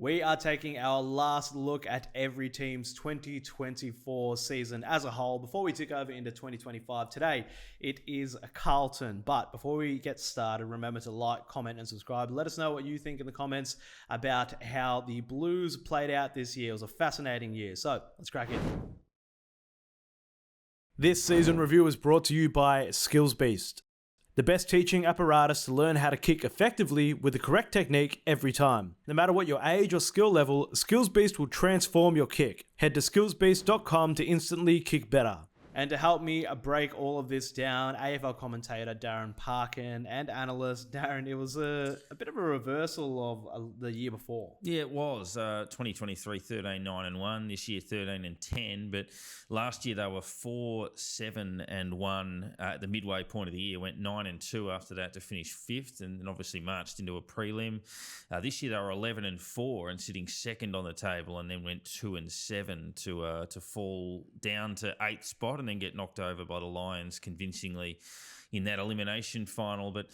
We are taking our last look at every team's 2024 season as a whole before we tick over into 2025. Today, it is Carlton. But before we get started, remember to like, comment, and subscribe. Let us know what you think in the comments about how the Blues played out this year. It was a fascinating year. So let's crack in. This season review is brought to you by Skills Beast, the best teaching apparatus to learn how to kick effectively with the correct technique every time. No matter what your age or skill level, Skills Beast will transform your kick. Head to skillsbeast.com to instantly kick better. And to help me break all of this down, AFL commentator Darren Parkin and analyst Darren, it was a bit of a reversal of the year before. Yeah, it was. 2023, 13-9-1. This year, 13-10. But last year, they were 4-7-1 at the midway point of the year. Went 9-2 after that to finish fifth, and then obviously marched into a prelim. This year, they were 11-4 and sitting second on the table, and then went 2-7 to fall down to eighth spot and then get knocked over by the Lions convincingly in that elimination final. But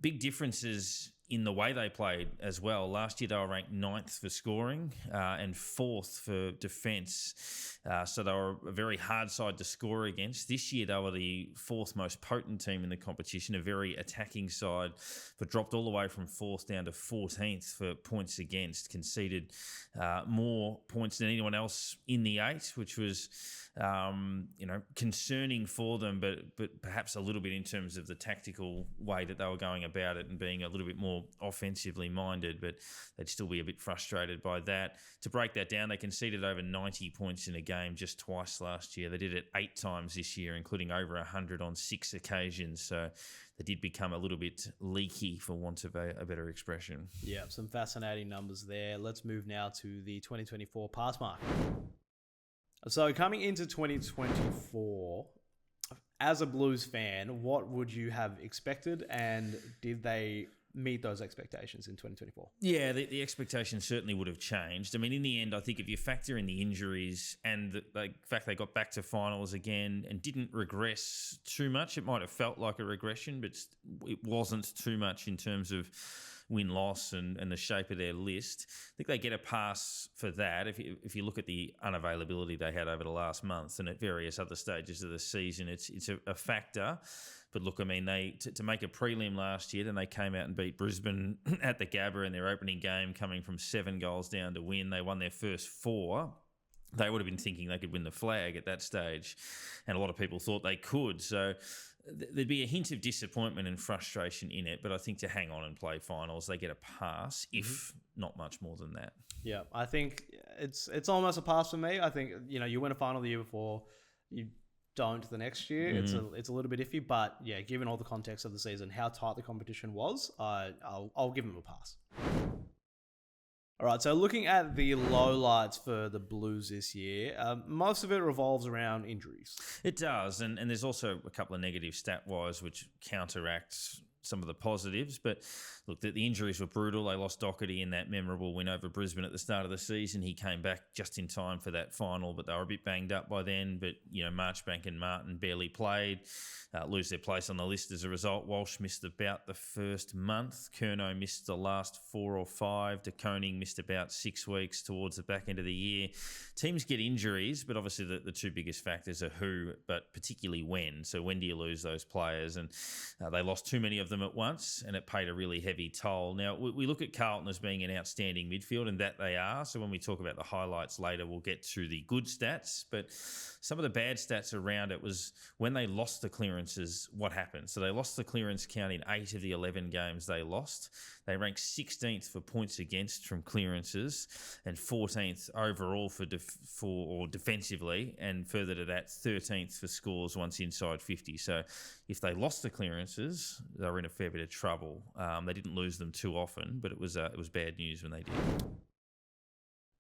big differences in the way they played as well. Last year they were ranked 9th for scoring and 4th for defence. So they were a very hard side to score against. This year they were the 4th most potent team in the competition, a very attacking side, but dropped all the way from 4th down to 14th for points against, conceded more points than anyone else in the 8, which was concerning for them, but perhaps a little bit in terms of the tactical way that they were going about it and being a little bit more offensively minded, but they'd still be a bit frustrated by that. To break that down, they conceded over 90 points in a game just twice last year. They did it 8 times this year, including over 100 on 6 occasions. So they did become a little bit leaky, for want of a better expression. Yeah, some fascinating numbers there. Let's move now to the 2024 pass mark. So coming into 2024, as a Blues fan, what would you have expected, and did they meet those expectations in 2024? Yeah, the expectations certainly would have changed. I mean, in the end, I think if you factor in the injuries and the fact they got back to finals again and didn't regress too much, it might have felt like a regression, but it wasn't too much in terms of win-loss and the shape of their list. I think they get a pass for that. If you look at the unavailability they had over the last month and at various other stages of the season, it's a factor. But look, I mean, to make a prelim last year, then they came out and beat Brisbane at the Gabba in their opening game, coming from 7 goals down to win. They won their first 4. They would have been thinking they could win the flag at that stage, and a lot of people thought they could. So there'd be a hint of disappointment and frustration in it, but I think to hang on and play finals, they get a pass, if not much more than that. Yeah, I think it's almost a pass for me. I think, you win a final the year before, you don't the next year. It's a little bit iffy, but yeah, given all the context of the season, how tight the competition was, I'll give them a pass. All right, so looking at the lowlights for the Blues this year, most of it revolves around injuries. It does, and there's also a couple of negative stat-wise which counteracts some of the positives. But look, the injuries were brutal. They lost Doherty in that memorable win over Brisbane at the start of the season. He came back just in time for that final, but they were a bit banged up by then. But, Marchbank and Martin barely played, lose their place on the list as a result. Walsh missed about the first month. Curnow missed the last 4 or 5. De Koning missed about 6 weeks towards the back end of the year. Teams get injuries, but obviously the 2 biggest factors are who, but particularly when. So when do you lose those players? And they lost too many of them at once, and it paid a really heavy toll. Now, we look at Carlton as being an outstanding midfield, and that they are. So when we talk about the highlights later, we'll get to the good stats. But some of the bad stats around it was when they lost the clearances, what happened? So they lost the clearance count in 8 of the 11 games they lost. They ranked 16th for points against from clearances and 14th overall for defensively, and further to that, 13th for scores once inside 50. So if they lost the clearances, they were in a fair bit of trouble. They didn't lose them too often, but it was bad news when they did.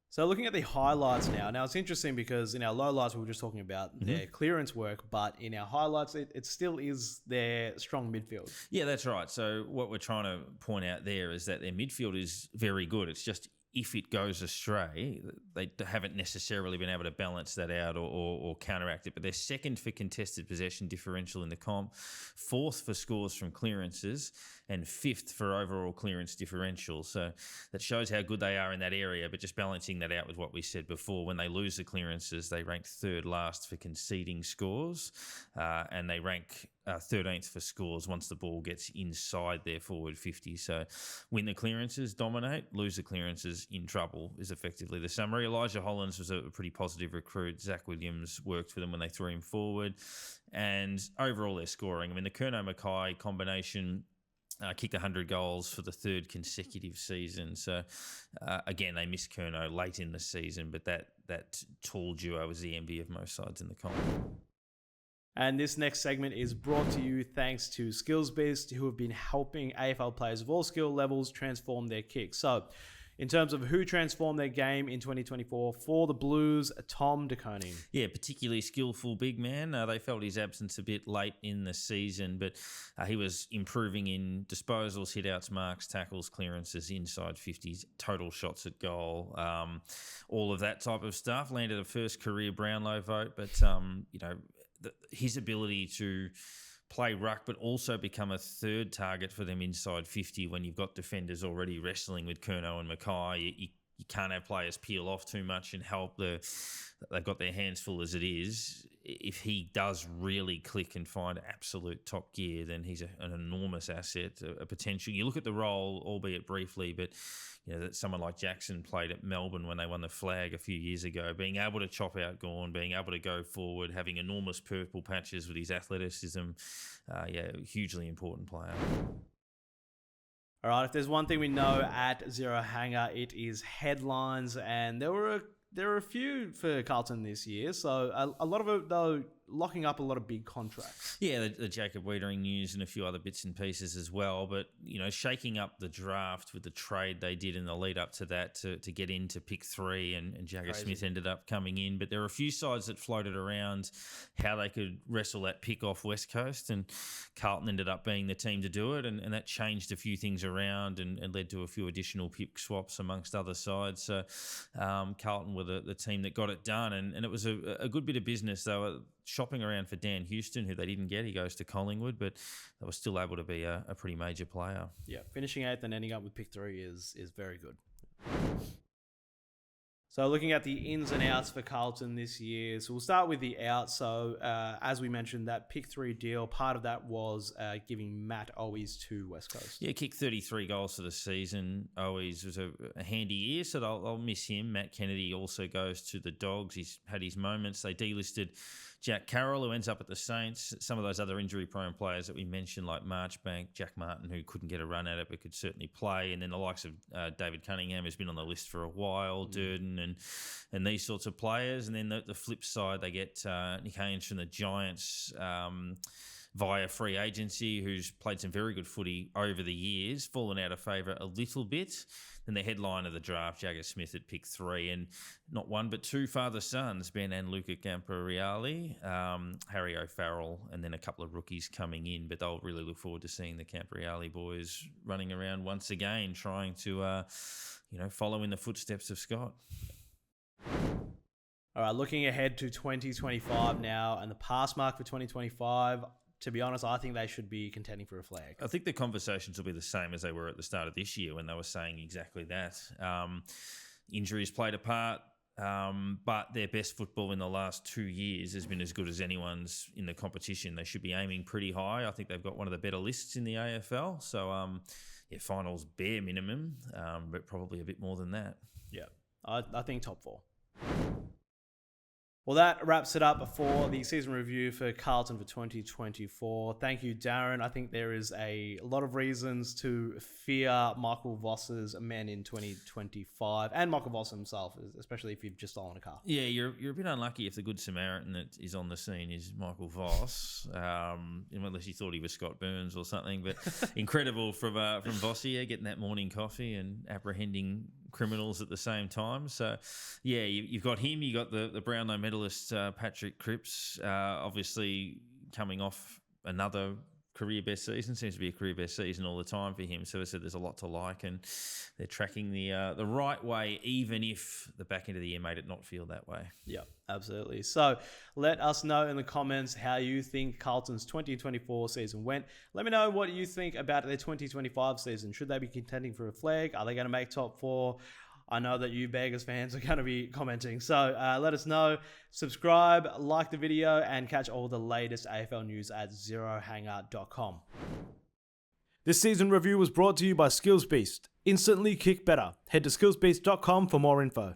So looking at the highlights now it's interesting because in our lowlights we were just talking about their clearance work, but in our highlights it still is their strong midfield. Yeah, that's right. So what we're trying to point out there is that their midfield is very good. It's just if it goes astray, they haven't necessarily been able to balance that out or counteract it. But they're second for contested possession differential in the comp, fourth for scores from clearances, and fifth for overall clearance differential. So that shows how good they are in that area. But just balancing that out with what we said before, when they lose the clearances, they rank third last for conceding scores, and they rank 13th for scores once the ball gets inside their forward 50. So win the clearances, dominate; lose the clearances, in trouble, is effectively the summary. Elijah Hollins was a pretty positive recruit. Zach Williams worked for them when they threw him forward. And overall, their scoring. I mean, the Curnow-Mackay combination kicked 100 goals for the third consecutive season. So, again, they missed Curnow late in the season, but that tall duo was the envy of most sides in the comp. And this next segment is brought to you thanks to SkillsBeast, who have been helping AFL players of all skill levels transform their kicks. So, in terms of who transformed their game in 2024 for the Blues, Tom De Koning. Yeah, particularly skillful big man. They felt his absence a bit late in the season, but he was improving in disposals, hit-outs, marks, tackles, clearances, inside 50s, total shots at goal, all of that type of stuff. Landed a first career Brownlow vote, but his ability to play ruck, but also become a third target for them inside 50 when you've got defenders already wrestling with Curnow and Mackay. You can't have players peel off too much and help. They've got their hands full as it is. If he does really click and find absolute top gear, then he's an enormous asset, a potential. You look at the role, albeit briefly, but that someone like Jackson played at Melbourne when they won the flag a few years ago, being able to chop out Gawn, being able to go forward, having enormous purple patches with his athleticism. Hugely important player. All right, if there's one thing we know at Zero Hanger, it is headlines, and there were a few for Carlton this year. So a lot of it, though, locking up a lot of big contracts. Yeah, the Jacob Wiedering news and a few other bits and pieces as well. But, shaking up the draft with the trade they did in the lead up to that to get into pick 3 and Jagger Smith ended up coming in. But there were a few sides that floated around how they could wrestle that pick off West Coast, and Carlton ended up being the team to do it. And that changed a few things around and led to a few additional pick swaps amongst other sides. So Carlton were the team that got it done. And it was a good bit of business. They were shopping around for Dan Houston, who they didn't get. He goes to Collingwood, but they were still able to be a pretty major player. Yeah, finishing 8th and ending up with pick 3 is very good. So looking at the ins and outs for Carlton this year, so we'll start with the outs. So as we mentioned, that pick 3 deal, part of that was giving Matt Owies to West Coast. Yeah, kicked 33 goals for the season. Owies was a handy year, so I'll miss him. Matt Kennedy also goes to the Dogs. He's had his moments. They delisted Jack Carroll, who ends up at the Saints. Some of those other injury-prone players that we mentioned, like Marchbank, Jack Martin, who couldn't get a run at it but could certainly play. And then the likes of David Cunningham, who's been on the list for a while, Durden and these sorts of players. And then the flip side, they get Nick Haynes from the Giants via free agency, who's played some very good footy over the years, fallen out of favour a little bit. Then the headline of the draft, Jagger Smith at pick 3, and not one but two father sons, Ben and Luca Camporeale, Harry O'Farrell, and then a couple of rookies coming in. But they'll really look forward to seeing the Camporeale boys running around once again, trying to follow in the footsteps of Scott. All right, looking ahead to 2025 now, and the pass mark for 2025. To be honest, I think they should be contending for a flag. I think the conversations will be the same as they were at the start of this year when they were saying exactly that. Injuries played a part, but their best football in the last 2 years has been as good as anyone's in the competition. They should be aiming pretty high. I think they've got one of the better lists in the AFL. So, finals bare minimum, but probably a bit more than that. Yeah, I think top 4. Well, that wraps it up for the season review for Carlton for 2024. Thank you, Darren. I think there is a lot of reasons to fear Michael Voss's men in 2025, and Michael Voss himself, especially if you've just stolen a car. Yeah, you're a bit unlucky if the good Samaritan that is on the scene is Michael Voss, unless you thought he was Scott Burns or something. But incredible from Vossi, getting that morning coffee and apprehending criminals at the same time. So, yeah, you've got him. You got the Brownlow medalist Patrick Cripps, obviously coming off another career best season. Seems to be a career best season all the time for him. So I said there's a lot to like, and they're tracking the right way, even if the back end of the year made it not feel that way. Yeah, absolutely. So let us know in the comments how you think Carlton's 2024 season went. Let me know what you think about their 2025 season. Should they be contending for a flag? Are they going to make top 4? I know that you Beggars fans are going to be commenting. So let us know. Subscribe, like the video, and catch all the latest AFL news at zerohanger.com. This season review was brought to you by Skills Beast. Instantly kick better. Head to skillsbeast.com for more info.